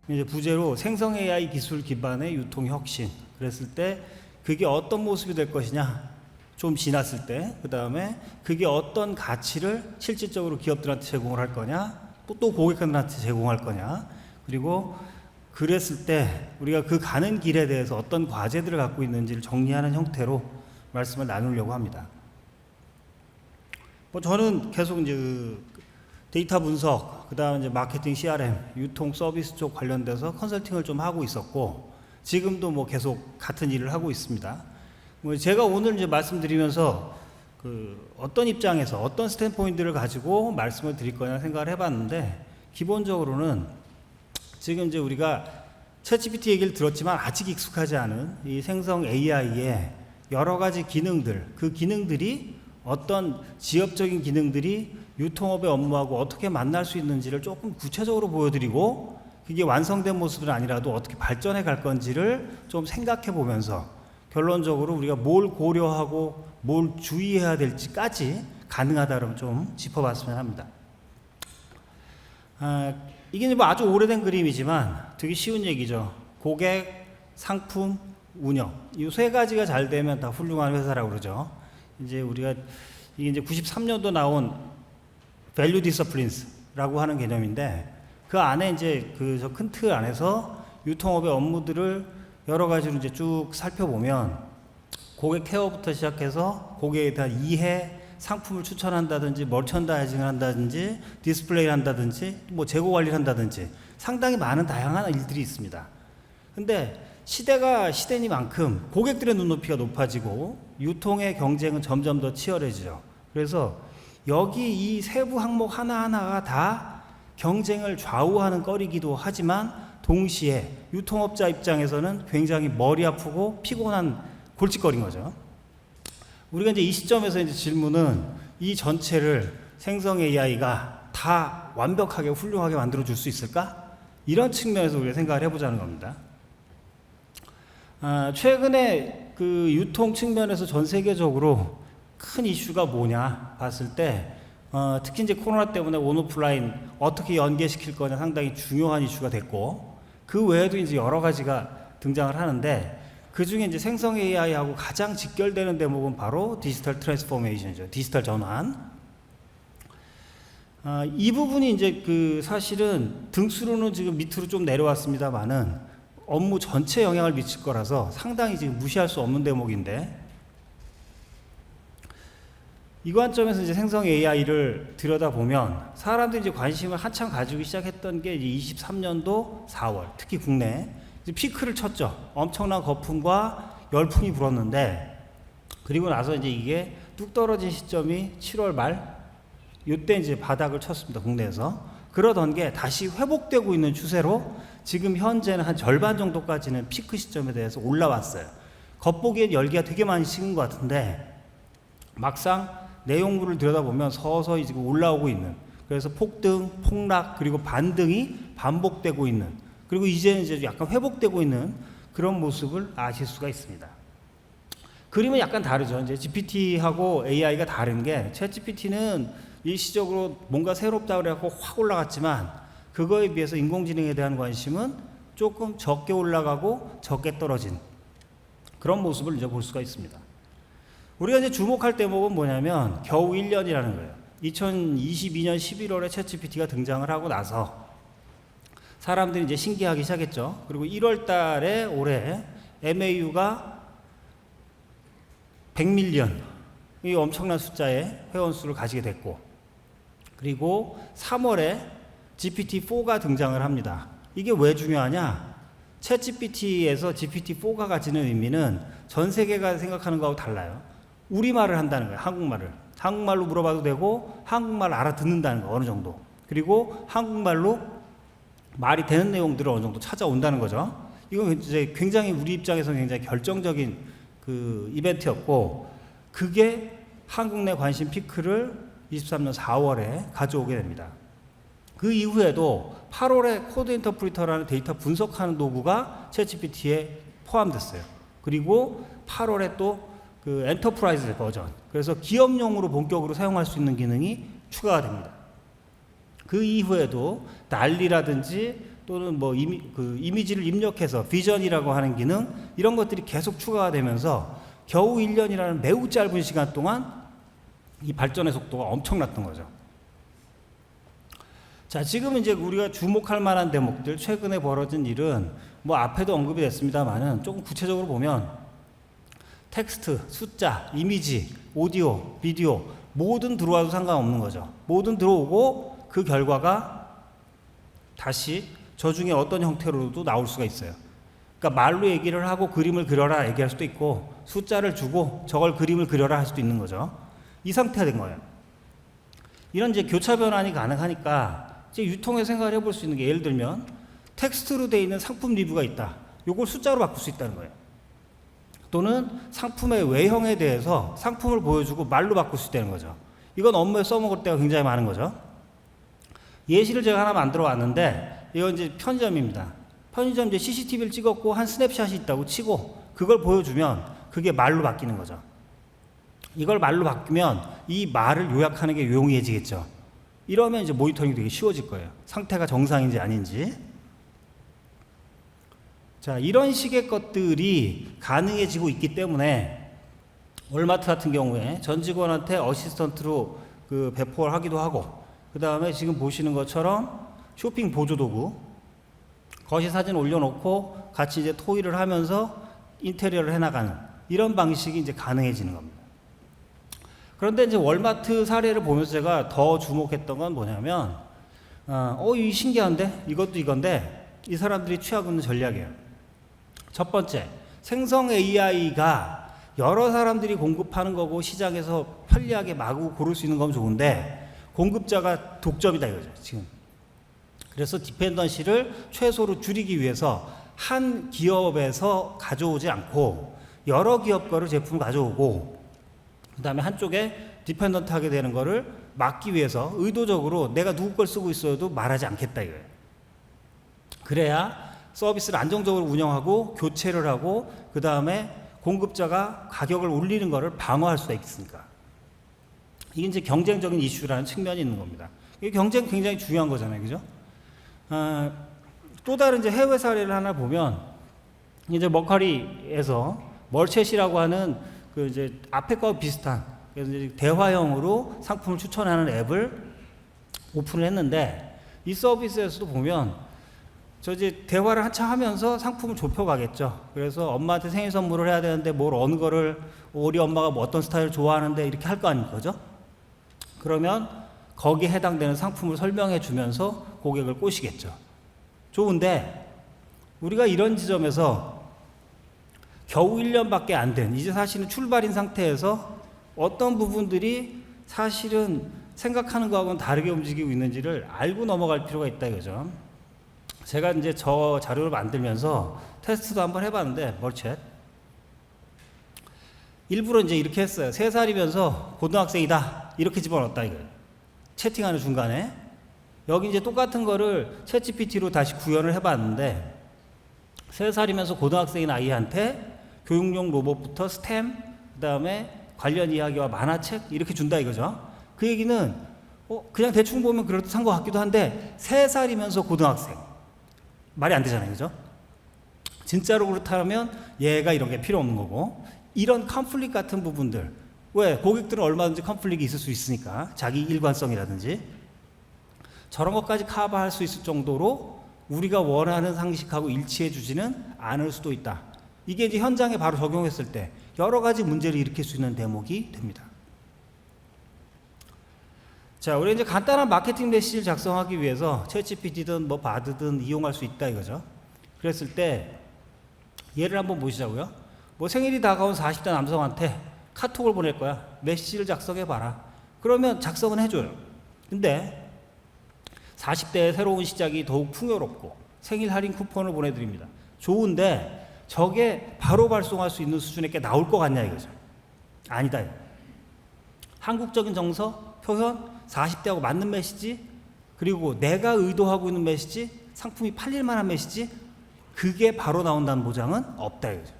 이제 부제로 생성 AI 기술 기반의 유통 혁신. 그랬을 때 그게 어떤 모습이 될 것이냐. 좀 지났을 때, 그 다음에 그게 어떤 가치를 실질적으로 기업들한테 제공을 할 거냐, 또 고객들한테 제공할 거냐, 그리고 그랬을 때 우리가 그 가는 길에 대해서 어떤 과제들을 갖고 있는지를 정리하는 형태로 말씀을 나누려고 합니다. 저는 계속 이제 그 데이터 분석, 그 다음에 이제 마케팅 CRM, 유통 서비스 쪽 관련돼서 컨설팅을 좀 하고 있었고, 지금도 뭐 계속 같은 일을 하고 있습니다. 제가 오늘 이제 말씀드리면서 어떤 입장에서 어떤 스탠포인트를 가지고 말씀을 드릴 거냐 생각을 해봤는데, 기본적으로는 지금 이제 우리가 챗GPT 얘기를 들었지만 아직 익숙하지 않은 이 생성 AI의 여러 가지 기능들, 그 기능들이 어떤 지역적인 기능들이 유통업의 업무하고 어떻게 만날 수 있는지를 조금 구체적으로 보여드리고, 그게 완성된 모습은 아니라도 어떻게 발전해 갈 건지를 좀 생각해 보면서 결론적으로 우리가 뭘 고려하고 뭘 주의해야 될지까지 가능하다 그러면 좀 짚어봤으면 합니다. 이게 뭐 아주 오래된 그림이지만 되게 쉬운 얘기죠. 고객, 상품, 운영. 이 세 가지가 잘 되면 다 훌륭한 회사라고 그러죠. 이제 우리가 이게 이제 93년도 나온 Value Disciplines라고 하는 개념인데, 그 안에 이제 저 큰 틀 안에서 유통업의 업무들을 여러 가지로 이제 쭉 살펴보면 고객 케어부터 시작해서 고객에 대한 이해, 상품을 추천한다든지 머천다이징을 한다든지 디스플레이를 한다든지 뭐 재고 관리를 한다든지 상당히 많은 다양한 일들이 있습니다. 근데 시대가 시대니만큼 고객들의 눈높이가 높아지고 유통의 경쟁은 점점 더 치열해지죠. 그래서 여기 이 세부 항목 하나하나가 다 경쟁을 좌우하는 거리기도 하지만 동시에 유통업자 입장에서는 굉장히 머리 아프고 피곤한 골칫거리인 거죠. 우리가 이제 이 시점에서 이제 질문은 이 전체를 생성 AI가 다 완벽하게 훌륭하게 만들어 줄 수 있을까? 이런 측면에서 우리가 생각을 해보자는 겁니다. 최근에 그 유통 측면에서 전 세계적으로 큰 이슈가 뭐냐 봤을 때 특히 이제 코로나 때문에 온오프라인 어떻게 연계시킬 거냐 상당히 중요한 이슈가 됐고, 그 외에도 이제 여러 가지가 등장을 하는데, 그 중에 이제 생성 AI하고 가장 직결되는 대목은 바로 디지털 트랜스포메이션이죠. 디지털 전환. 이 부분이 이제 그 사실은 등수로는 지금 밑으로 좀 내려왔습니다만은 업무 전체에 영향을 미칠 거라서 상당히 지금 무시할 수 없는 대목인데, 이 관점에서 이제 생성 AI를 들여다보면 사람들이 이제 관심을 한참 가지고 시작했던 게 이제 23년도 4월, 특히 국내 이제 피크를 쳤죠. 엄청난 거품과 열풍이 불었는데, 그리고 나서 이제 이게 뚝 떨어진 시점이 7월 말, 이때 이제 바닥을 쳤습니다. 국내에서. 그러던 게 다시 회복되고 있는 추세로 지금 현재는 한 절반 정도까지는 피크 시점에 대해서 올라왔어요. 겉보기엔 열기가 되게 많이 식은 것 같은데 막상 내용물을 들여다보면 서서히 지금 올라오고 있는, 그래서 폭등, 폭락, 그리고 반등이 반복되고 있는, 그리고 이제는 이제 약간 회복되고 있는 그런 모습을 아실 수가 있습니다. 그림은 약간 다르죠. 이제 GPT하고 AI가 다른 게, 챗GPT는 일시적으로 뭔가 새롭다고 그래갖고 확 올라갔지만 그거에 비해서 인공지능에 대한 관심은 조금 적게 올라가고 적게 떨어진 그런 모습을 이제 볼 수가 있습니다. 우리가 이제 주목할 대목은 뭐냐면 겨우 1년이라는 거예요. 2022년 11월에 챗GPT가 등장을 하고 나서 사람들이 이제 신기하기 시작했죠. 그리고 1월 달에 올해 MAU가 100밀리언, 이 엄청난 숫자의 회원 수를 가지게 됐고, 그리고 3월에 GPT-4가 등장을 합니다. 이게 왜 중요하냐? 챗GPT에서 GPT-4가 가지는 의미는 전 세계가 생각하는 거하고 달라요. 우리말을 한다는 거예요. 한국말로 물어봐도 되고 한국말 알아듣는다는 거 어느 정도, 그리고 한국말로 말이 되는 내용들을 어느 정도 찾아온다는 거죠. 이건 이제 굉장히 우리 입장에서는 굉장히 결정적인 그 이벤트였고, 그게 한국 내 관심 피크를 23년 4월에 가져오게 됩니다. 그 이후에도 8월에 코드 인터프리터라는 데이터 분석하는 도구가 챗GPT에 포함됐어요. 그리고 8월에 또 그 엔터프라이즈 버전, 그래서 기업용으로 본격으로 사용할 수 있는 기능이 추가가 됩니다. 그 이후에도 달리라든지 또는 뭐 이미지를 입력해서 비전이라고 하는 기능, 이런 것들이 계속 추가가 되면서 겨우 1년이라는 매우 짧은 시간 동안 이 발전의 속도가 엄청났던 거죠. 자, 지금 이제 우리가 주목할 만한 대목들, 최근에 벌어진 일은 뭐 앞에도 언급이 됐습니다만은 조금 구체적으로 보면 텍스트, 숫자, 이미지, 오디오, 비디오 뭐든 들어와도 상관없는 거죠. 뭐든 들어오고 그 결과가 다시 저 중에 어떤 형태로도 나올 수가 있어요. 그러니까 말로 얘기를 하고 그림을 그려라 얘기할 수도 있고, 숫자를 주고 저걸 그림을 그려라 할 수도 있는 거죠. 이 상태가 된 거예요. 이런 이제 교차 변환이 가능하니까 이제 유통에 생각을 해볼 수 있는 게, 예를 들면 텍스트로 되어 있는 상품 리뷰가 있다. 요걸 숫자로 바꿀 수 있다는 거예요. 또는 상품의 외형에 대해서 상품을 보여주고 말로 바꿀 수 있다는 거죠. 이건 업무에 써먹을 때가 굉장히 많은 거죠. 예시를 제가 하나 만들어 왔는데, 이건 이제 편의점입니다. 편의점 이제 CCTV를 찍었고 한 스냅샷이 있다고 치고 그걸 보여주면 그게 말로 바뀌는 거죠. 이걸 말로 바뀌면 이 말을 요약하는 게 용이해지겠죠. 이러면 이제 모니터링이 되게 쉬워질 거예요. 상태가 정상인지 아닌지. 자, 이런 식의 것들이 가능해지고 있기 때문에 월마트 같은 경우에 전 직원한테 어시스턴트로 배포를 하기도 하고, 그 다음에 지금 보시는 것처럼 쇼핑 보조 도구, 거시 사진 올려놓고 같이 이제 토의를 하면서 인테리어를 해나가는 이런 방식이 이제 가능해지는 겁니다. 그런데 이제 월마트 사례를 보면서 제가 더 주목했던 건 뭐냐면, 이 신기한데? 이것도 이건데, 이 사람들이 취하고 있는 전략이에요. 첫 번째, 생성 AI가 여러 사람들이 공급하는 거고 시장에서 편리하게 마구 고를 수 있는 건 좋은데, 공급자가 독점이다 이거죠, 지금. 그래서 디펜던시를 최소로 줄이기 위해서 한 기업에서 가져오지 않고 여러 기업 거를 제품을 가져오고, 그 다음에 한쪽에 디펜던트하게 되는 거를 막기 위해서 의도적으로 내가 누구 걸 쓰고 있어도 말하지 않겠다 이거예요. 그래야 서비스를 안정적으로 운영하고 교체를 하고, 그 다음에 공급자가 가격을 올리는 거를 방어할 수가 있으니까. 이게 이제 경쟁적인 이슈라는 측면이 있는 겁니다. 이게 경쟁 굉장히 중요한 거잖아요, 그죠? 또 다른 이제 해외 사례를 하나 보면, 이제 머커리에서 멀챗이라고 하는 이제 앞에 거와 비슷한, 그래서 이제 대화형으로 상품을 추천하는 앱을 오픈을 했는데, 이 서비스에서도 보면 저 이제 대화를 한참 하면서 상품을 좁혀가겠죠. 그래서 엄마한테 생일 선물을 해야 되는데 어느 거를, 우리 엄마가 뭐 어떤 스타일을 좋아하는데 이렇게 할 거 아닙니까, 그죠? 그러면 거기에 해당되는 상품을 설명해 주면서 고객을 꼬시겠죠. 좋은데 우리가 이런 지점에서 겨우 1년밖에 안 된, 이제 사실은 출발인 상태에서 어떤 부분들이 사실은 생각하는 거하고는 다르게 움직이고 있는지를 알고 넘어갈 필요가 있다 이거죠. 제가 이제 저 자료를 만들면서 테스트도 한번 해봤는데, 멀챗 일부러 이제 이렇게 했어요. 3살이면서 고등학생이다 이렇게 집어넣었다 이거예요. 채팅하는 중간에 여기 이제 똑같은 거를 챗GPT로 다시 구현을 해봤는데, 3살이면서 고등학생인 아이한테 교육용 로봇부터 스템, 그 다음에 관련 이야기와 만화책 이렇게 준다 이거죠. 그 얘기는 그냥 대충 보면 그럴듯한 것 같기도 한데 3살이면서 고등학생, 말이 안 되잖아요, 그죠? 진짜로 그렇다면 얘가 이런 게 필요 없는 거고, 이런 컨플릭 같은 부분들, 왜 고객들은 얼마든지 컨플릭이 있을 수 있으니까, 자기 일관성이라든지 저런 것까지 커버할 수 있을 정도로 우리가 원하는 상식하고 일치해 주지는 않을 수도 있다. 이게 이제 현장에 바로 적용했을 때 여러 가지 문제를 일으킬 수 있는 대목이 됩니다. 자, 우리 이제 간단한 마케팅 메시지를 작성하기 위해서 챗GPT든 뭐 바드든 이용할 수 있다 이거죠. 그랬을 때 예를 한번 보시자고요. 뭐 생일이 다가온 40대 남성한테 카톡을 보낼 거야. 메시지를 작성해 봐라. 그러면 작성은 해줘요. 근데 40대의 새로운 시작이 더욱 풍요롭고 생일 할인 쿠폰을 보내드립니다. 좋은데 저게 바로 발송할 수 있는 수준의 게 나올 것 같냐 이거죠. 아니다. 한국적인 정서, 표현, 40대하고 맞는 메시지, 그리고 내가 의도하고 있는 메시지, 상품이 팔릴 만한 메시지, 그게 바로 나온다는 보장은 없다 이거죠.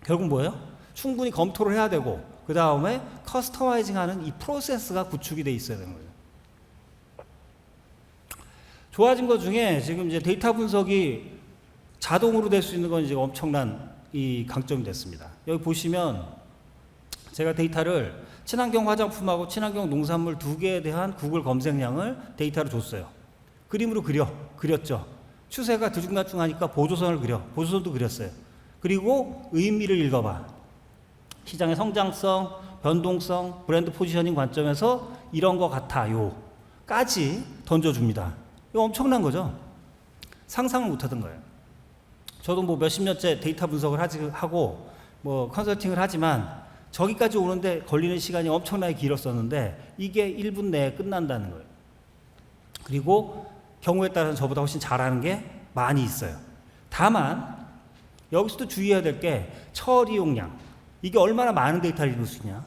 결국 뭐예요? 충분히 검토를 해야 되고, 그 다음에 커스터마이징하는 이 프로세스가 구축이 돼 있어야 되는 거죠. 좋아진 것 중에 지금 이제 데이터 분석이 자동으로 될 수 있는 건 이제 엄청난 이 강점이 됐습니다. 여기 보시면 제가 데이터를 친환경 화장품하고 친환경 농산물 두 개에 대한 구글 검색량을 데이터로 줬어요. 그림으로 그렸죠. 추세가 들쭉날쭉하니까 보조선을 보조선도 그렸어요. 그리고 의미를 읽어봐. 시장의 성장성, 변동성, 브랜드 포지셔닝 관점에서 이런 것 같아요. 까지 던져줍니다. 이거 엄청난 거죠. 상상을 못하던 거예요. 저도 뭐 몇십 년째 데이터 분석을 하고 뭐 컨설팅을 하지만 저기까지 오는데 걸리는 시간이 엄청나게 길었었는데 이게 1분 내에 끝난다는 거예요. 그리고 경우에 따라서 저보다 훨씬 잘하는 게 많이 있어요. 다만 여기서도 주의해야 될 게 처리용량, 이게 얼마나 많은 데이터를 읽을 수 있냐,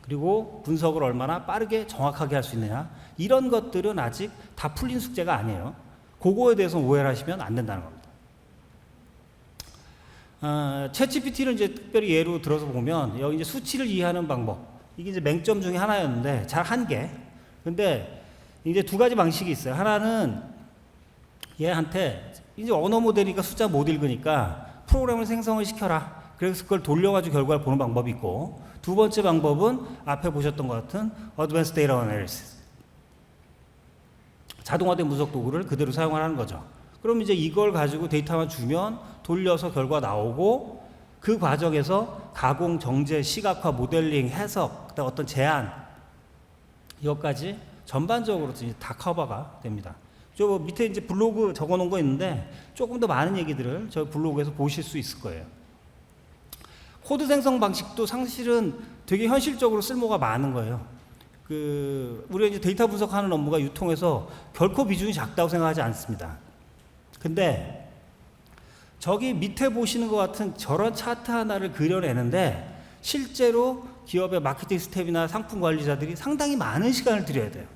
그리고 분석을 얼마나 빠르게 정확하게 할 수 있느냐, 이런 것들은 아직 다 풀린 숙제가 아니에요. 그거에 대해서 오해를 하시면 안 된다는 겁니다. 챗GPT를 이제 특별히 예로 들어서 보면 여기 이제 수치를 이해하는 방법, 이게 이제 맹점 중에 하나였는데 잘 한 개. 근데 이제 두 가지 방식이 있어요. 하나는 얘한테 이제 언어 모델이니까 숫자 못 읽으니까 프로그램을 생성을 시켜라. 그래서 그걸 돌려가지고 결과를 보는 방법이 있고, 두 번째 방법은 앞에 보셨던 것 같은 Advanced Data Analysis, 자동화된 분석 도구를 그대로 사용하는 거죠. 그럼 이제 이걸 가지고 데이터만 주면 돌려서 결과 나오고, 그 과정에서 가공, 정제, 시각화, 모델링, 해석, 어떤 제안, 이것까지 전반적으로 이제 다 커버가 됩니다. 저 밑에 이제 블로그 적어 놓은 거 있는데 조금 더 많은 얘기들을 저 블로그에서 보실 수 있을 거예요. 코드 생성 방식도 사실은 되게 현실적으로 쓸모가 많은 거예요. 우리가 이제 데이터 분석하는 업무가 유통에서 결코 비중이 작다고 생각하지 않습니다. 근데 저기 밑에 보시는 것 같은 저런 차트 하나를 그려내는데 실제로 기업의 마케팅 스텝이나 상품 관리자들이 상당히 많은 시간을 들여야 돼요.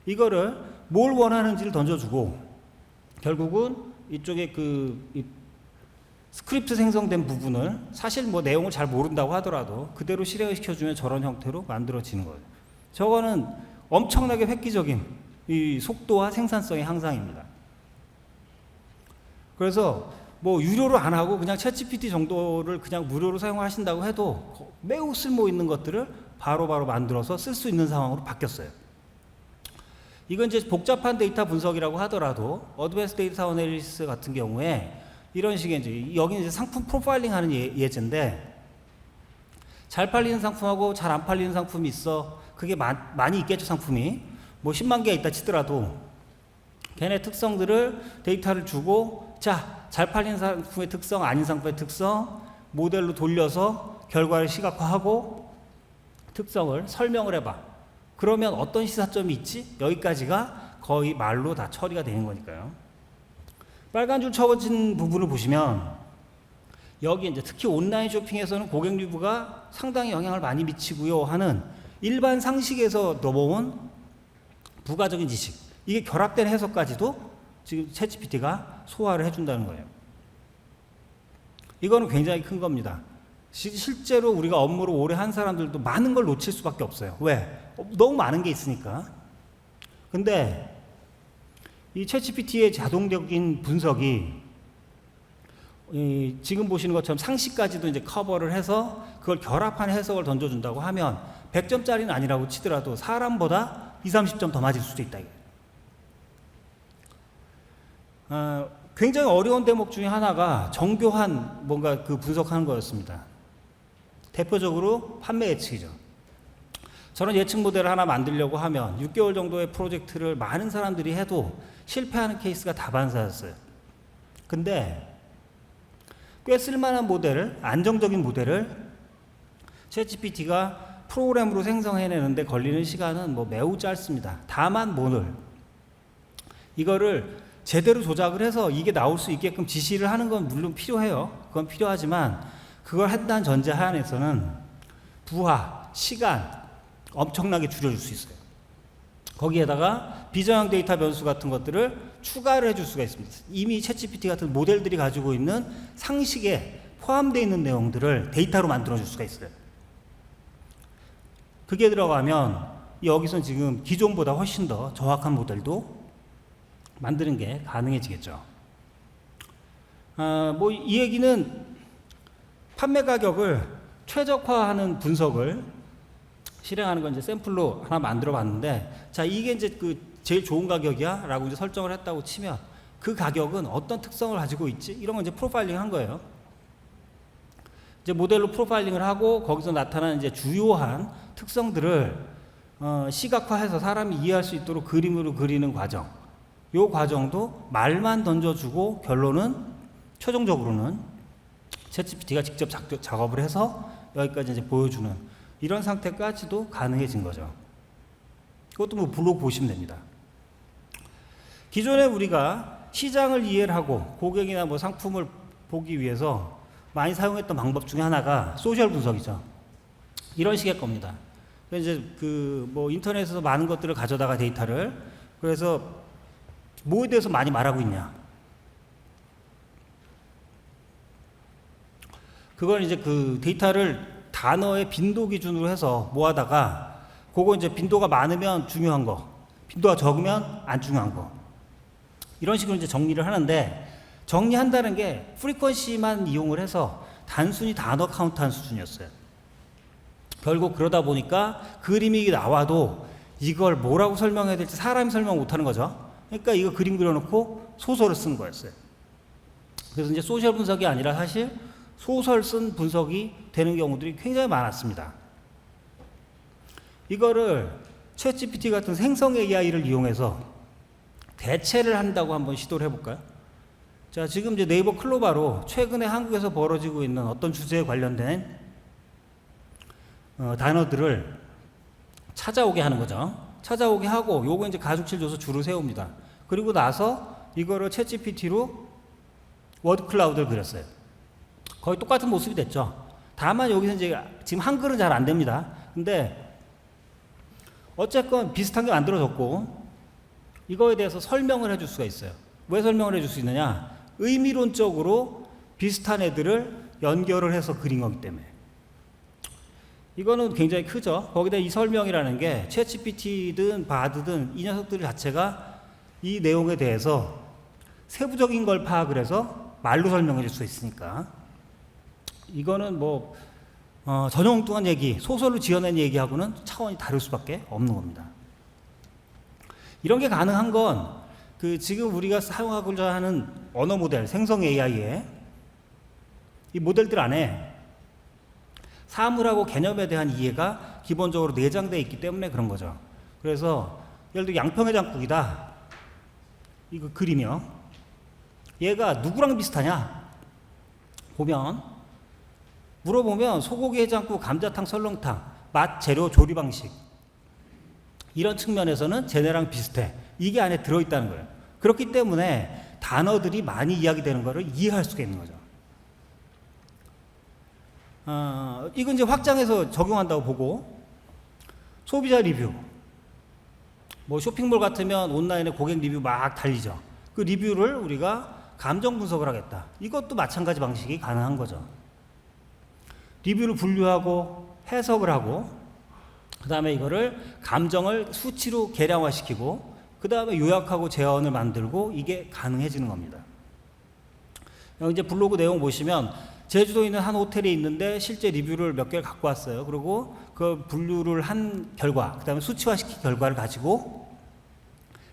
이거를 뭘 원하는지를 던져주고, 결국은 이쪽에 스크립트 생성된 부분을 사실 뭐 내용을 잘 모른다고 하더라도 그대로 실행을 시켜주면 저런 형태로 만들어지는 거예요. 저거는 엄청나게 획기적인 이 속도와 생산성의 향상입니다. 그래서 뭐 유료로 안 하고 그냥 챗GPT 정도를 그냥 무료로 사용하신다고 해도 매우 쓸모 있는 것들을 바로바로 만들어서 쓸 수 있는 상황으로 바뀌었어요. 이건 이제 복잡한 데이터 분석이라고 하더라도 어드밴스 데이터 어널리시스 같은 경우에 이런 식의 이제 여기는 이제 상품 프로파일링 하는 예제인데, 잘 팔리는 상품하고 잘 안 팔리는 상품이 있어. 그게 많이 있겠죠. 상품이 뭐 10만 개가 있다 치더라도 걔네 특성들을 데이터를 주고, 자, 잘 팔리는 상품의 특성, 아닌 상품의 특성 모델로 돌려서 결과를 시각화하고 특성을 설명을 해봐. 그러면 어떤 시사점이 있지? 여기까지가 거의 말로 다 처리가 되는 거니까요. 빨간 줄 쳐진 부분을 보시면 여기 이제 특히 온라인 쇼핑에서는 고객 리뷰가 상당히 영향을 많이 미치고요 하는 일반 상식에서 넘어온 부가적인 지식, 이게 결합된 해석까지도 지금 챗GPT가 소화를 해준다는 거예요. 이거는 굉장히 큰 겁니다. 실제로 우리가 업무를 오래 한 사람들도 많은 걸 놓칠 수밖에 없어요. 왜? 너무 많은 게 있으니까. 근데 이 챗GPT의 자동적인 분석이 지금 보시는 것처럼 상식까지도 이제 커버를 해서 그걸 결합한 해석을 던져준다고 하면 100점짜리는 아니라고 치더라도 사람보다 20, 30점 더 맞을 수도 있다. 굉장히 어려운 대목 중에 하나가 정교한 뭔가 분석하는 거였습니다. 대표적으로 판매 예측이죠. 저런 예측 모델을 하나 만들려고 하면 6개월 정도의 프로젝트를 많은 사람들이 해도 실패하는 케이스가 다반사였어요. 근데 꽤 쓸만한 모델을, 안정적인 모델을 챗GPT가 프로그램으로 생성해내는데 걸리는 시간은 뭐 매우 짧습니다. 다만 이거를 제대로 조작을 해서 이게 나올 수 있게끔 지시를 하는 건 물론 필요해요. 그건 필요하지만 그걸 한다는 전제 하에서는 부하, 시간 엄청나게 줄여줄 수 있어요. 거기에다가 비정형 데이터 변수 같은 것들을 추가를 해줄 수가 있습니다. 이미 챗GPT 같은 모델들이 가지고 있는 상식에 포함되어 있는 내용들을 데이터로 만들어줄 수가 있어요. 그게 들어가면 여기서 지금 기존보다 훨씬 더 정확한 모델도 만드는 게 가능해지겠죠. 뭐 이 얘기는 판매 가격을 최적화하는 분석을 실행하는 건 이제 샘플로 하나 만들어 봤는데, 자, 이게 이제 그 제일 좋은 가격이야 라고 이제 설정을 했다고 치면 그 가격은 어떤 특성을 가지고 있지? 이런 건 이제 프로파일링 한 거예요. 이제 모델로 프로파일링을 하고 거기서 나타나는 이제 주요한 특성들을 시각화해서 사람이 이해할 수 있도록 그림으로 그리는 과정. 요 과정도 말만 던져주고 결론은 최종적으로는 챗GPT가 직접 작업을 해서 여기까지 이제 보여주는 이런 상태까지도 가능해진 거죠. 그것도 뭐 블로그 보시면 됩니다. 기존에 우리가 시장을 이해를 하고 고객이나 뭐 상품을 보기 위해서 많이 사용했던 방법 중에 하나가 소셜 분석이죠. 이런 식의 겁니다. 이제 그 뭐 인터넷에서 많은 것들을 가져다가 데이터를, 그래서 뭐에 대해서 많이 말하고 있냐. 그걸 이제 그 데이터를 단어의 빈도 기준으로 해서 모아다가 그거 이제 빈도가 많으면 중요한 거, 빈도가 적으면 안 중요한 거. 이런 식으로 이제 정리를 하는데, 정리한다는 게 프리퀀시만 이용을 해서 단순히 단어 카운트한 수준이었어요. 결국 그러다 보니까 그림이 나와도 이걸 뭐라고 설명해야 될지 사람이 설명 못하는 거죠. 그러니까 이거 그림 그려놓고 소설을 쓴 거였어요. 그래서 이제 소셜 분석이 아니라 사실 소설 쓴 분석이 되는 경우들이 굉장히 많았습니다. 이거를 챗GPT 같은 생성 AI를 이용해서 대체를 한다고 한번 시도를 해볼까요? 자, 지금 이제 네이버 클로바로 최근에 한국에서 벌어지고 있는 어떤 주제에 관련된 단어들을 찾아오게 하는 거죠. 찾아오게 하고 요거 이제 가중치를 줘서 줄을 세웁니다. 그리고 나서 이거를 챗GPT로 워드 클라우드를 그렸어요. 거의 똑같은 모습이 됐죠. 다만 여기서 이제 지금 한글은 잘 안 됩니다. 근데 어쨌건 비슷한 게 만들어졌고 이거에 대해서 설명을 해줄 수가 있어요. 왜 설명을 해줄 수 있느냐? 의미론적으로 비슷한 애들을 연결을 해서 그린 거기 때문에. 이거는 굉장히 크죠. 거기다 이 설명이라는 게 챗GPT든 바드든 이 녀석들 자체가 이 내용에 대해서 세부적인 걸 파악을 해서 말로 설명해 줄 수 있으니까 이거는 뭐 전혀 엉뚱한 얘기, 소설로 지어낸 얘기하고는 차원이 다를 수밖에 없는 겁니다. 이런 게 가능한 건 그 지금 우리가 사용하고자 하는 언어 모델, 생성 AI에 이 모델들 안에 사물하고 개념에 대한 이해가 기본적으로 내장되어 있기 때문에 그런 거죠. 그래서 예를 들어 양평해장국이다. 이거 그리며 얘가 누구랑 비슷하냐? 보면 물어보면 소고기 해장국, 감자탕, 설렁탕, 맛, 재료, 조리 방식 이런 측면에서는 쟤네랑 비슷해. 이게 안에 들어있다는 거예요. 그렇기 때문에 단어들이 많이 이야기되는 거를 이해할 수가 있는 거죠. 이건 이제 확장해서 적용한다고 보고, 소비자 리뷰. 뭐 쇼핑몰 같으면 온라인에 고객 리뷰 막 달리죠. 그 리뷰를 우리가 감정 분석을 하겠다. 이것도 마찬가지 방식이 가능한 거죠. 리뷰를 분류하고 해석을 하고, 그 다음에 이거를 감정을 수치로 계량화시키고, 그 다음에 요약하고 재현을 만들고, 이게 가능해지는 겁니다. 여기 이제 블로그 내용 보시면 제주도에 있는 한 호텔에 있는데 실제 리뷰를 몇 개를 갖고 왔어요. 그리고 그 분류를 한 결과, 그 다음에 수치화시킨 결과를 가지고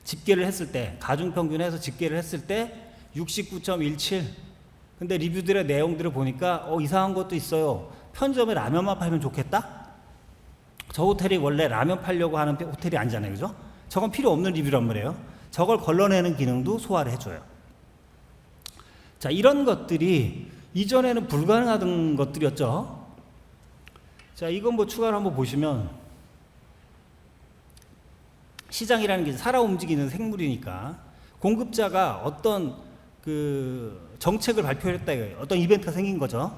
집계를 했을 때, 가중평균해서 집계를 했을 때 69.17. 근데 리뷰들의 내용들을 보니까 이상한 것도 있어요. 편의점에 라면만 팔면 좋겠다? 저 호텔이 원래 라면 팔려고 하는 호텔이 아니잖아요. 그죠? 저건 필요 없는 리뷰란 말이에요. 저걸 걸러내는 기능도 소화를 해줘요. 자, 이런 것들이 이전에는 불가능하던 것들이었죠. 자, 이건 뭐 추가로 한번 보시면 시장이라는 게 살아 움직이는 생물이니까 공급자가 어떤 그 정책을 발표했다 이거예요. 어떤 이벤트가 생긴 거죠.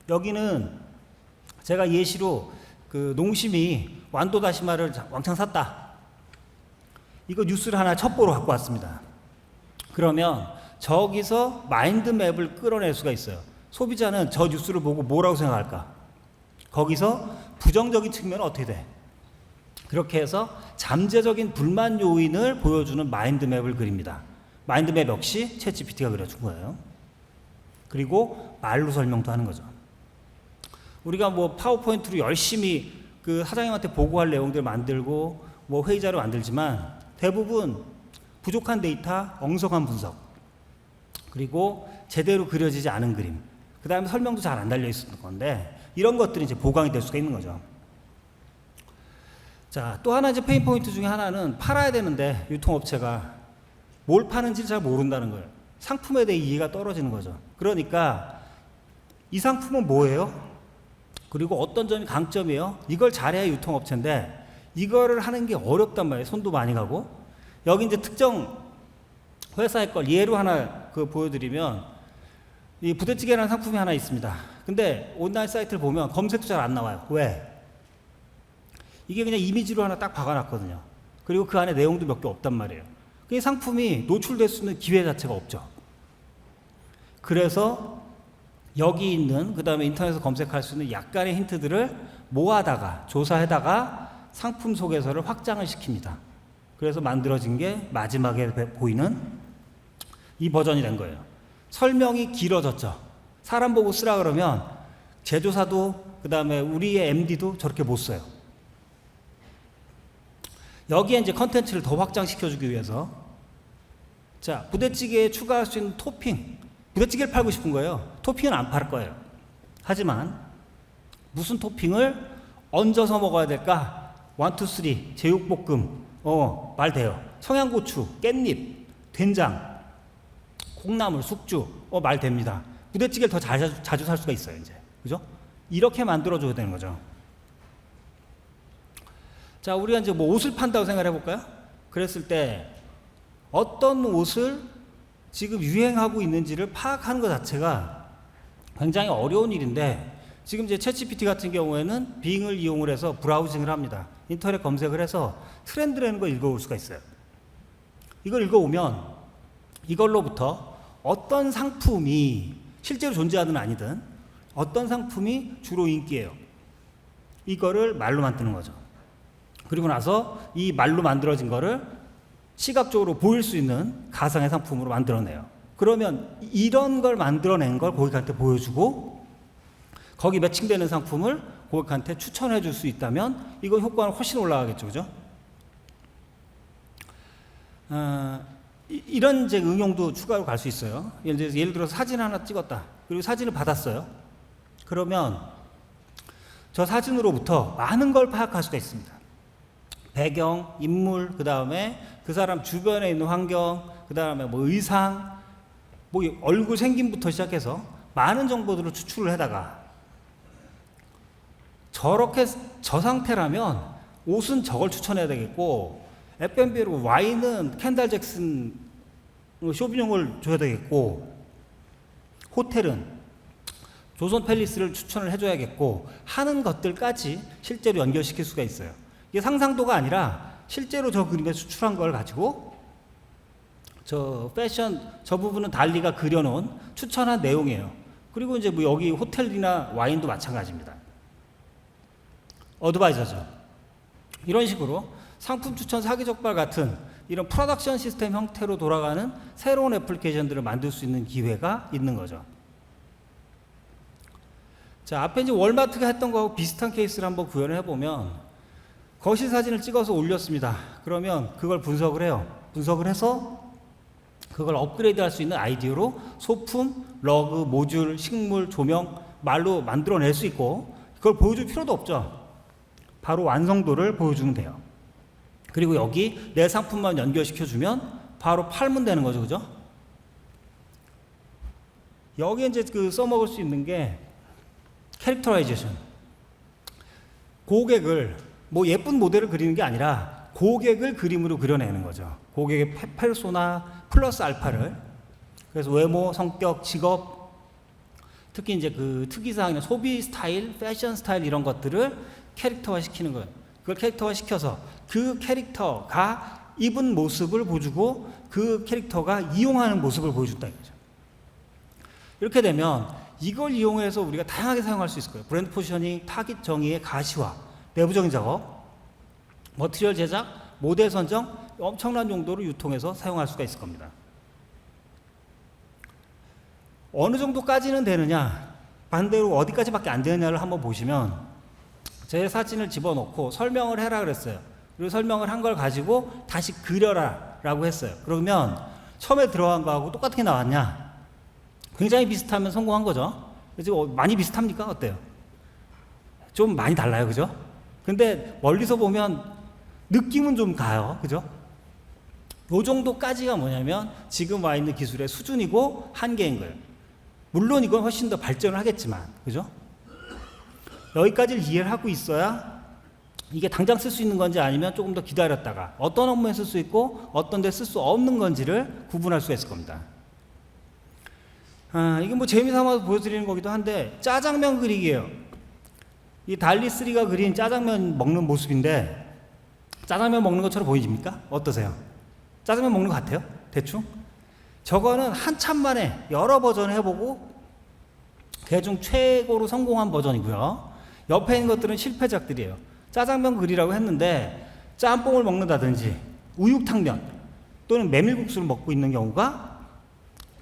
여기는 제가 예시로 그 농심이 완도 다시마를 왕창 샀다. 이거 뉴스를 하나 첩보로 갖고 왔습니다. 그러면 저기서 마인드맵을 끌어낼 수가 있어요. 소비자는 저 뉴스를 보고 뭐라고 생각할까? 거기서 부정적인 측면은 어떻게 돼? 그렇게 해서 잠재적인 불만 요인을 보여주는 마인드맵을 그립니다. 마인드맵 역시 챗GPT가 그려준 거예요. 그리고 말로 설명도 하는 거죠. 우리가 뭐 파워포인트로 열심히 그 사장님한테 보고할 내용들 만들고 뭐 회의자료 만들지만 대부분 부족한 데이터, 엉성한 분석, 그리고 제대로 그려지지 않은 그림, 그 다음에 설명도 잘 안 달려 있는 건데 이런 것들이 이제 보강이 될 수가 있는 거죠. 자, 또 하나 이제 페인 포인트 중에 하나는 팔아야 되는데 유통업체가 뭘 파는지 잘 모른다는 거예요. 상품에 대해 이해가 떨어지는 거죠. 그러니까 이 상품은 뭐예요? 그리고 어떤 점이 강점이에요? 이걸 잘해야 유통업체인데 이거를 하는 게 어렵단 말이에요. 손도 많이 가고. 여기 이제 특정 회사의 걸 예로 하나 보여드리면 이 부대찌개라는 상품이 하나 있습니다. 근데 온라인 사이트를 보면 검색도 잘 안 나와요. 왜? 이게 그냥 이미지로 하나 딱 박아놨거든요. 그리고 그 안에 내용도 몇 개 없단 말이에요. 이 상품이 노출될 수 있는 기회 자체가 없죠. 그래서 여기 있는 그 다음에 인터넷에서 검색할 수 있는 약간의 힌트들을 모아다가 조사해다가 상품 소개서를 확장을 시킵니다. 그래서 만들어진 게 마지막에 보이는 이 버전이 된 거예요. 설명이 길어졌죠. 사람 보고 쓰라 그러면 제조사도 그 다음에 우리의 MD도 저렇게 못 써요. 여기에 이제 컨텐츠를 더 확장시켜주기 위해서 자, 부대찌개에 추가할 수 있는 토핑, 부대찌개를 팔고 싶은 거예요. 토핑은 안 팔 거예요. 하지만 무슨 토핑을 얹어서 먹어야 될까? 1, 2, 3 제육볶음 말 돼요. 청양고추, 깻잎, 된장, 콩나물, 숙주 말 됩니다. 부대찌개를 더 자주 살 수가 있어요. 이제 그죠? 이렇게 만들어줘야 되는 거죠. 자, 우리가 이제 뭐 옷을 판다고 생각해 볼까요? 그랬을 때 어떤 옷을 지금 유행하고 있는지를 파악하는 것 자체가 굉장히 어려운 일인데 지금 이제 챗GPT 같은 경우에는 빙을 이용을 해서 브라우징을 합니다. 인터넷 검색을 해서 트렌드라는 걸 읽어올 수가 있어요. 이걸 읽어오면 이걸로부터 어떤 상품이 실제로 존재하든 아니든 어떤 상품이 주로 인기예요. 이거를 말로 만드는 거죠. 그리고 나서 이 말로 만들어진 거를 시각적으로 보일 수 있는 가상의 상품으로 만들어내요. 그러면 이런 걸 만들어낸 걸 고객한테 보여주고 거기 매칭되는 상품을 고객한테 추천해 줄 수 있다면 이건 효과는 훨씬 올라가겠죠. 그죠? 이런 이제 응용도 추가로 갈 수 있어요. 예를 들어서 사진 하나 찍었다. 그리고 사진을 받았어요. 그러면 저 사진으로부터 많은 걸 파악할 수가 있습니다. 배경, 인물, 그 다음에 그 사람 주변에 있는 환경, 그 다음에 뭐 의상, 뭐 얼굴 생김부터 시작해서 많은 정보들을 추출을 해다가 저렇게 저 상태라면 옷은 저걸 추천해야 되겠고 F&B로 와인은 켄달 잭슨 쇼비뇽을 줘야 되겠고 호텔은 조선 팰리스를 추천을 해줘야겠고 하는 것들까지 실제로 연결시킬 수가 있어요. 이게 상상도가 아니라 실제로 저 그림에 수출한 걸 가지고 저 패션 저 부분은 달리가 그려놓은 추천한 내용이에요. 그리고 이제 뭐 여기 호텔이나 와인도 마찬가지입니다. 어드바이저죠. 이런 식으로 상품 추천 사기 적발 같은 이런 프로덕션 시스템 형태로 돌아가는 새로운 애플리케이션들을 만들 수 있는 기회가 있는 거죠. 자, 앞에 이제 월마트가 했던 거하고 비슷한 케이스를 한번 구현을 해보면 거실 사진을 찍어서 올렸습니다. 그러면 그걸 분석을 해요. 분석을 해서 그걸 업그레이드 할 수 있는 아이디어로 소품, 러그, 모듈, 식물, 조명 말로 만들어낼 수 있고 그걸 보여줄 필요도 없죠. 바로 완성도를 보여주면 돼요. 그리고 여기 내 상품만 연결시켜주면 바로 팔면 되는 거죠. 그죠? 여기에 이제 써먹을 수 있는 게 캐릭터라이제이션. 고객을 뭐 예쁜 모델을 그리는 게 아니라 고객을 그림으로 그려내는 거죠. 고객의 페르소나 플러스 알파를. 그래서 외모, 성격, 직업, 특히 이제 그 특이사항이나 소비 스타일, 패션 스타일 이런 것들을 캐릭터화 시키는 거예요. 그걸 캐릭터화 시켜서 그 캐릭터가 입은 모습을 보여주고 그 캐릭터가 이용하는 모습을 보여준다 이거죠. 이렇게 되면 이걸 이용해서 우리가 다양하게 사용할 수 있을 거예요. 브랜드 포지셔닝, 타깃 정의의 가시화, 내부적인 작업, 머티리얼 제작, 모델 선정 엄청난 용도로 유통해서 사용할 수가 있을 겁니다. 어느 정도까지는 되느냐, 반대로 어디까지밖에 안 되느냐를 한번 보시면 제 사진을 집어넣고 설명을 해라 그랬어요. 그리고 설명을 한 걸 가지고 다시 그려라 라고 했어요. 그러면 처음에 들어간 거하고 똑같은 게 나왔냐? 굉장히 비슷하면 성공한 거죠. 지금 많이 비슷합니까? 어때요? 좀 많이 달라요, 그죠? 근데 멀리서 보면 느낌은 좀 가요, 그죠? 요 정도까지가 뭐냐면 지금 와 있는 기술의 수준이고 한계인 거예요. 물론 이건 훨씬 더 발전을 하겠지만, 그죠? 여기까지를 이해를 하고 있어야 이게 당장 쓸 수 있는 건지 아니면 조금 더 기다렸다가 어떤 업무에 쓸 수 있고 어떤 데 쓸 수 없는 건지를 구분할 수가 있을 겁니다. 이게 뭐 재미삼아서 보여드리는 거기도 한데 짜장면 그리기예요. 이 달리3가 그린 짜장면 먹는 모습인데 짜장면 먹는 것처럼 보이십니까? 어떠세요? 짜장면 먹는 것 같아요? 대충? 저거는 한참 만에 여러 버전을 해보고 그중 최고로 성공한 버전이고요. 옆에 있는 것들은 실패작들이에요. 짜장면 그리라고 했는데 짬뽕을 먹는다든지 우육탕면 또는 메밀국수를 먹고 있는 경우가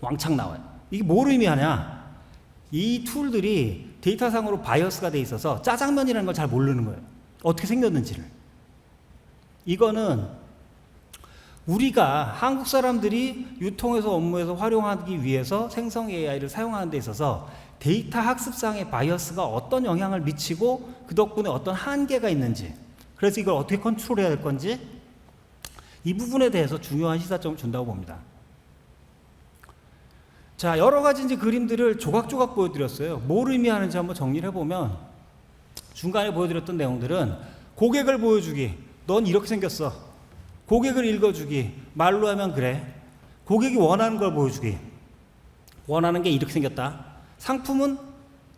왕창 나와요. 이게 뭘 의미하냐? 이 툴들이 데이터상으로 바이어스가 돼 있어서 짜장면이라는 걸 잘 모르는 거예요. 어떻게 생겼는지를. 이거는 우리가 한국 사람들이 유통에서 업무에서 활용하기 위해서 생성 AI를 사용하는 데 있어서 데이터 학습상의 바이어스가 어떤 영향을 미치고 그 덕분에 어떤 한계가 있는지, 그래서 이걸 어떻게 컨트롤해야 될 건지 이 부분에 대해서 중요한 시사점을 준다고 봅니다. 자, 여러 가지 이제 그림들을 조각조각 보여드렸어요. 뭘 의미하는지 한번 정리를 해보면 중간에 보여드렸던 내용들은 고객을 보여주기, 넌 이렇게 생겼어. 고객을 읽어주기, 말로 하면 그래. 고객이 원하는 걸 보여주기, 원하는 게 이렇게 생겼다. 상품은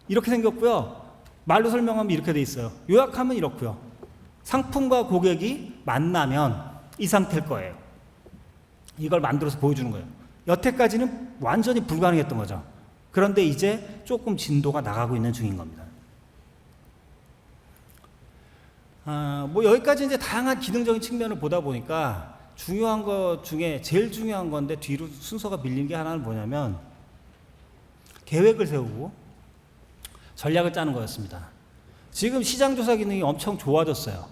이렇게 생겼고요. 말로 설명하면 이렇게 돼 있어요. 요약하면 이렇고요. 상품과 고객이 만나면 이 상태일 거예요. 이걸 만들어서 보여주는 거예요. 여태까지는 완전히 불가능했던 거죠. 그런데 이제 조금 진도가 나가고 있는 중인 겁니다. 뭐 여기까지 이제 다양한 기능적인 측면을 보다 보니까 중요한 것 중에 제일 중요한 건데 뒤로 순서가 밀린 게 하나는 뭐냐면 계획을 세우고 전략을 짜는 거였습니다. 지금 시장조사 기능이 엄청 좋아졌어요.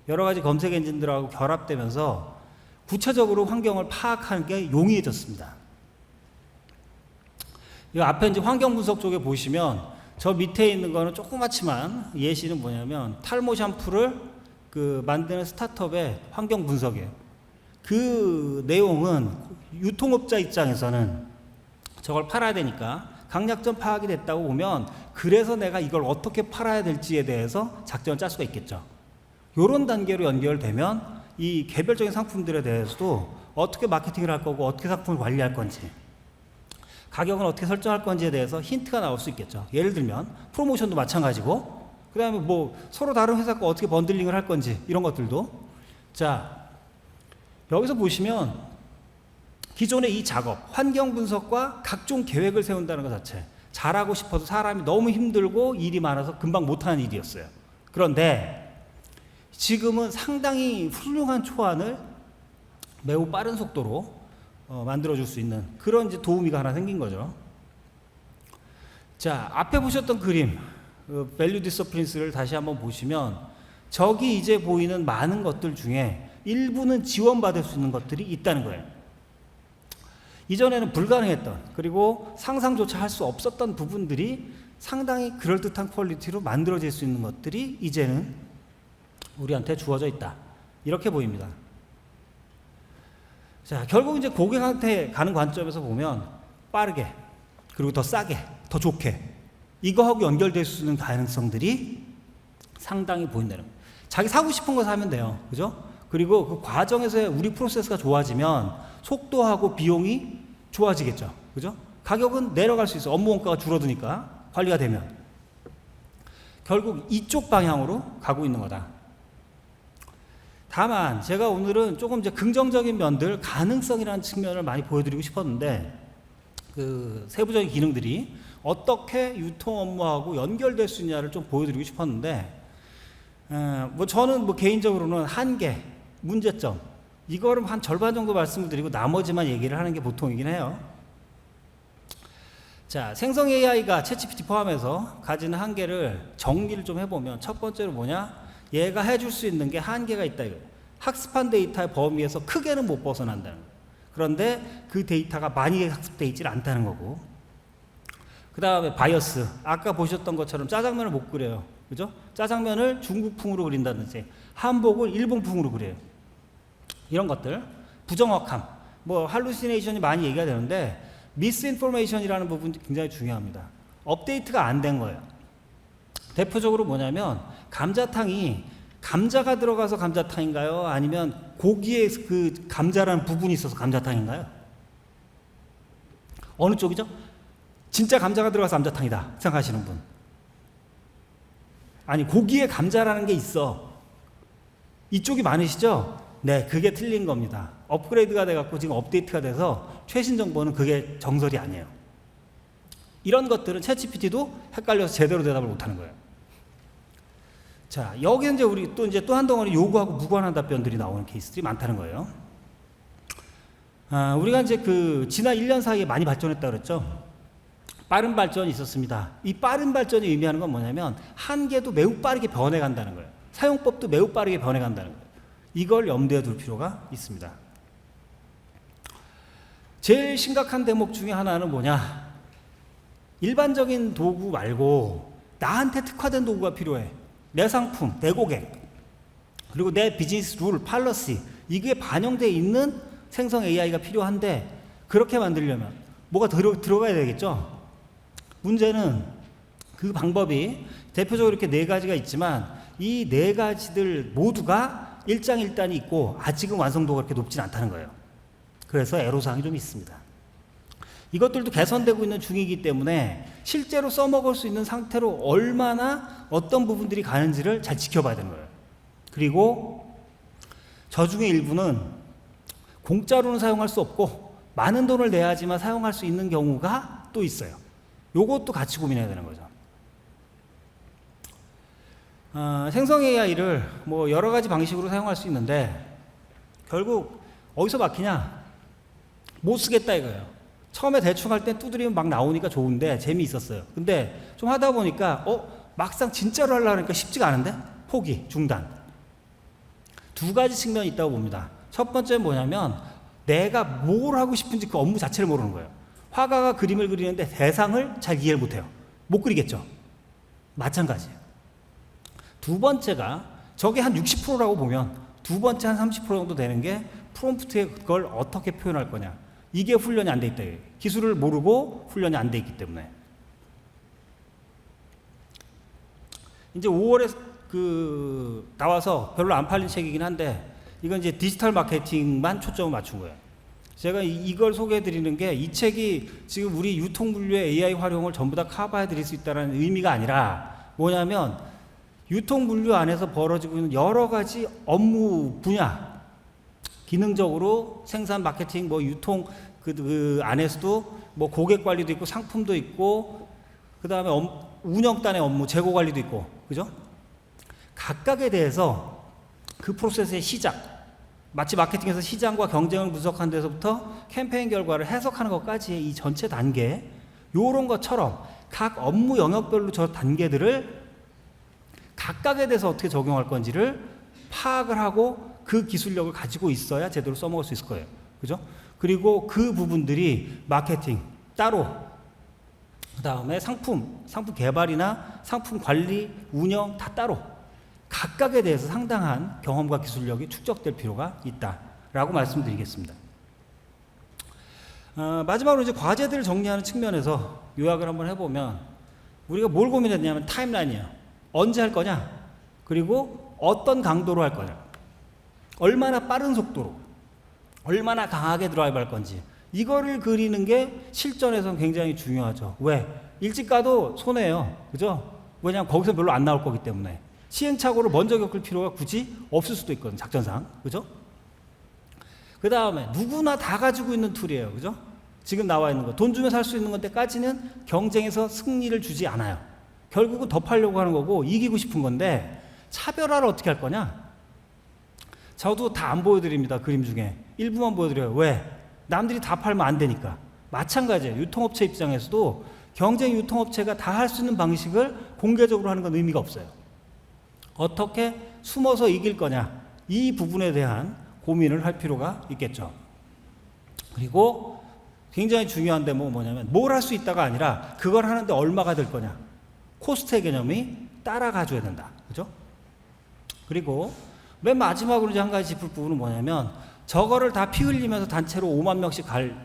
여러 가지 검색 엔진들하고 결합되면서 구체적으로 환경을 파악하는 게 용이해졌습니다. 이 앞에 이제 환경 분석 쪽에 보시면 저 밑에 있는 거는 조그맣지만 예시는 뭐냐면 탈모 샴푸를 만드는 스타트업의 환경 분석이에요. 그 내용은 유통업자 입장에서는 저걸 팔아야 되니까 강약점 파악이 됐다고 보면 그래서 내가 이걸 어떻게 팔아야 될지에 대해서 작전을 짤 수가 있겠죠. 이런 단계로 연결되면 이 개별적인 상품들에 대해서도 어떻게 마케팅을 할 거고 어떻게 상품을 관리할 건지 가격은 어떻게 설정할 건지에 대해서 힌트가 나올 수 있겠죠. 예를 들면 프로모션도 마찬가지고 그 다음에 뭐 서로 다른 회사과 어떻게 번들링을 할 건지 이런 것들도. 자, 여기서 보시면 기존의 이 작업, 환경 분석과 각종 계획을 세운다는 것 자체 잘하고 싶어서 사람이 너무 힘들고 일이 많아서 금방 못하는 일이었어요. 그런데 지금은 상당히 훌륭한 초안을 매우 빠른 속도로 만들어줄 수 있는 그런 이제 도우미가 하나 생긴 거죠. 자, 앞에 보셨던 그림, 밸류 디서플린스를 다시 한번 보시면 저기 이제 보이는 많은 것들 중에 일부는 지원받을 수 있는 것들이 있다는 거예요. 이전에는 불가능했던 그리고 상상조차 할 수 없었던 부분들이 상당히 그럴듯한 퀄리티로 만들어질 수 있는 것들이 이제는 우리한테 주어져 있다. 이렇게 보입니다. 자, 결국 이제 고객한테 가는 관점에서 보면 빠르게 그리고 더 싸게 더 좋게 이거하고 연결될 수 있는 가능성들이 상당히 보인다는 거예요. 자기 사고 싶은 거 사면 돼요. 그죠? 그리고 그 과정에서 우리 프로세스가 좋아지면 속도하고 비용이 좋아지겠죠. 그죠? 가격은 내려갈 수 있어. 업무 원가가 줄어드니까 관리가 되면. 결국 이쪽 방향으로 가고 있는 거다. 다만 제가 오늘은 조금 이제 긍정적인 면들, 가능성이라는 측면을 많이 보여드리고 싶었는데 그 세부적인 기능들이 어떻게 유통 업무하고 연결될 수 있냐를 좀 보여드리고 싶었는데 뭐 저는 뭐 개인적으로는 한계, 문제점 이거를 한 절반 정도 말씀을 드리고 나머지만 얘기를 하는 게 보통이긴 해요. 자, 생성 AI가 챗GPT 포함해서 가지는 한계를 정리를 좀 해보면 첫 번째로 뭐냐? 얘가 해줄 수 있는 게 한계가 있다 이거예요. 학습한 데이터의 범위에서 크게는 못 벗어난다는 거예요. 그런데 그 데이터가 많이 학습되어 있지 않다는 거고, 그 다음에 바이어스, 아까 보셨던 것처럼 짜장면을 못 그려요. 그죠? 짜장면을 중국풍으로 그린다든지 한복을 일본풍으로 그려요. 이런 것들, 부정확함, 뭐 할루시네이션이 많이 얘기가 되는데 미스인포메이션이라는 부분이 굉장히 중요합니다. 업데이트가 안 된 거예요. 대표적으로 뭐냐면 감자탕이 감자가 들어가서 감자탕인가요? 아니면 고기에 그 감자라는 부분이 있어서 감자탕인가요? 어느 쪽이죠? 진짜 감자가 들어가서 감자탕이다 생각하시는 분. 아니, 고기에 감자라는 게 있어. 이쪽이 많으시죠? 네, 그게 틀린 겁니다. 업그레이드가 돼갖고 지금 업데이트가 돼서 최신 정보는 그게 정설이 아니에요. 이런 것들은 챗GPT도 헷갈려서 제대로 대답을 못하는 거예요. 자, 여기 이제 우리 또 한 덩어리 요구하고 무관한 답변들이 나오는 케이스들이 많다는 거예요. 우리가 이제 그 지난 1년 사이에 많이 발전했다 그랬죠. 빠른 발전이 있었습니다. 이 빠른 발전이 의미하는 건 뭐냐면 한계도 매우 빠르게 변해간다는 거예요. 사용법도 매우 빠르게 변해간다는 거예요. 이걸 염두에 둘 필요가 있습니다. 제일 심각한 대목 중에 하나는 뭐냐? 일반적인 도구 말고 나한테 특화된 도구가 필요해. 내 상품, 내 고객, 그리고 내 비즈니스 룰, 팔러시, 이게 반영되어 있는 생성 AI가 필요한데, 그렇게 만들려면 뭐가 들어가야 되겠죠? 문제는 그 방법이 대표적으로 이렇게 네 가지가 있지만 이 네 가지들 모두가 일장일단이 있고 아직은 완성도가 그렇게 높진 않다는 거예요. 그래서 애로사항이 좀 있습니다. 이것들도 개선되고 있는 중이기 때문에 실제로 써먹을 수 있는 상태로 얼마나 어떤 부분들이 가는지를 잘 지켜봐야 되는 거예요. 그리고 저 중에 일부는 공짜로는 사용할 수 없고 많은 돈을 내야지만 사용할 수 있는 경우가 또 있어요. 요것도 같이 고민해야 되는 거죠. 생성 AI를 뭐 여러 가지 방식으로 사용할 수 있는데 결국 어디서 막히냐? 못 쓰겠다 이거예요. 처음에 대충 할 때 두드리면 막 나오니까 좋은데 재미있었어요. 근데 좀 하다 보니까 막상 진짜로 하려고 하니까 쉽지가 않은데? 포기, 중단. 두 가지 측면이 있다고 봅니다. 첫 번째는 뭐냐면 내가 뭘 하고 싶은지 그 업무 자체를 모르는 거예요. 화가가 그림을 그리는데 대상을 잘 이해를 못해요. 못 그리겠죠. 마찬가지예요. 두 번째가 저게 한 60%라고 보면 두 번째 한 30% 정도 되는 게 프롬프트에 그걸 어떻게 표현할 거냐. 이게 훈련이 안 돼 있다. 기술을 모르고 훈련이 안 돼 있기 때문에. 이제 5월에 나와서 별로 안 팔린 책이긴 한데 이건 이제 디지털 마케팅만 초점을 맞춘 거예요. 제가 이걸 소개해 드리는 게 이 책이 지금 우리 유통물류의 AI 활용을 전부 다 커버해 드릴 수 있다는 의미가 아니라 뭐냐면 유통물류 안에서 벌어지고 있는 여러 가지 업무 분야, 기능적으로 생산, 마케팅, 뭐 유통 그 안에서도 뭐 고객 관리도 있고 상품도 있고 그 다음에 운영단의 업무, 재고 관리도 있고, 그죠? 각각에 대해서 그 프로세스의 시작, 마치 마케팅에서 시장과 경쟁을 분석한 데서부터 캠페인 결과를 해석하는 것까지의 이 전체 단계, 요런 것처럼 각 업무 영역별로 저 단계들을 각각에 대해서 어떻게 적용할 건지를 파악을 하고 그 기술력을 가지고 있어야 제대로 써먹을 수 있을 거예요. 그죠? 그리고 그 부분들이 마케팅 따로, 그 다음에 상품 개발이나 상품 관리, 운영 다 따로 각각에 대해서 상당한 경험과 기술력이 축적될 필요가 있다라고 말씀드리겠습니다. 마지막으로 이제 과제들을 정리하는 측면에서 요약을 한번 해보면 우리가 뭘 고민했냐면 타임라인이에요. 언제 할 거냐? 그리고 어떤 강도로 할 거냐? 얼마나 빠른 속도로, 얼마나 강하게 드라이브 할 건지 이거를 그리는 게 실전에서는 굉장히 중요하죠. 왜? 일찍 가도 손해예요. 그죠? 왜냐하면 거기서 별로 안 나올 거기 때문에 시행착오를 먼저 겪을 필요가 굳이 없을 수도 있거든요. 작전상. 그죠? 그 다음에 누구나 다 가지고 있는 툴이에요. 그죠? 지금 나와 있는 거. 돈 주면 살 수 있는 건데까지는 경쟁에서 승리를 주지 않아요. 결국은 더 팔려고 하는 거고 이기고 싶은 건데 차별화를 어떻게 할 거냐? 저도 다 안 보여드립니다. 그림 중에 일부만 보여드려요. 왜? 남들이 다 팔면 안 되니까. 마찬가지예요. 유통업체 입장에서도 경쟁 유통업체가 다 할 수 있는 방식을 공개적으로 하는 건 의미가 없어요. 어떻게 숨어서 이길 거냐, 이 부분에 대한 고민을 할 필요가 있겠죠. 그리고 굉장히 중요한 데 뭐냐면 뭘 할 수 있다가 아니라 그걸 하는데 얼마가 될 거냐, 코스트의 개념이 따라가줘야 된다. 그죠? 그리고 맨 마지막으로 이제 한 가지 짚을 부분은 뭐냐면 저거를 다 피 흘리면서 단체로 5만 명씩 갈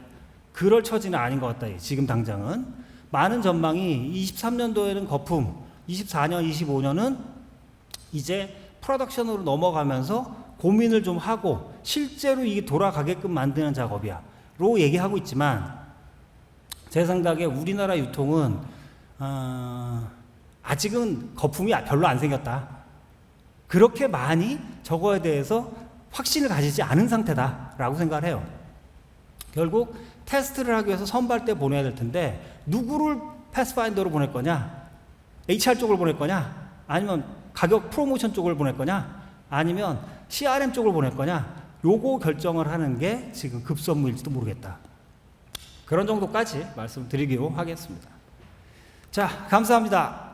그럴 처지는 아닌 것 같다. 지금 당장은 많은 전망이 23년도에는 거품, 24년, 25년은 이제 프로덕션으로 넘어가면서 고민을 좀 하고 실제로 이게 돌아가게끔 만드는 작업이야 로 얘기하고 있지만, 제 생각에 우리나라 유통은 아직은 거품이 별로 안 생겼다. 그렇게 많이 저거에 대해서 확신을 가지지 않은 상태다라고 생각을 해요. 결국 테스트를 하기 위해서 선발대 보내야 될 텐데 누구를 패스파인더로 보낼 거냐, HR 쪽을 보낼 거냐, 아니면 가격 프로모션 쪽을 보낼 거냐, 아니면 CRM 쪽을 보낼 거냐, 요거 결정을 하는 게 지금 급선무일지도 모르겠다. 그런 정도까지 말씀드리기로 하겠습니다. 자, 감사합니다.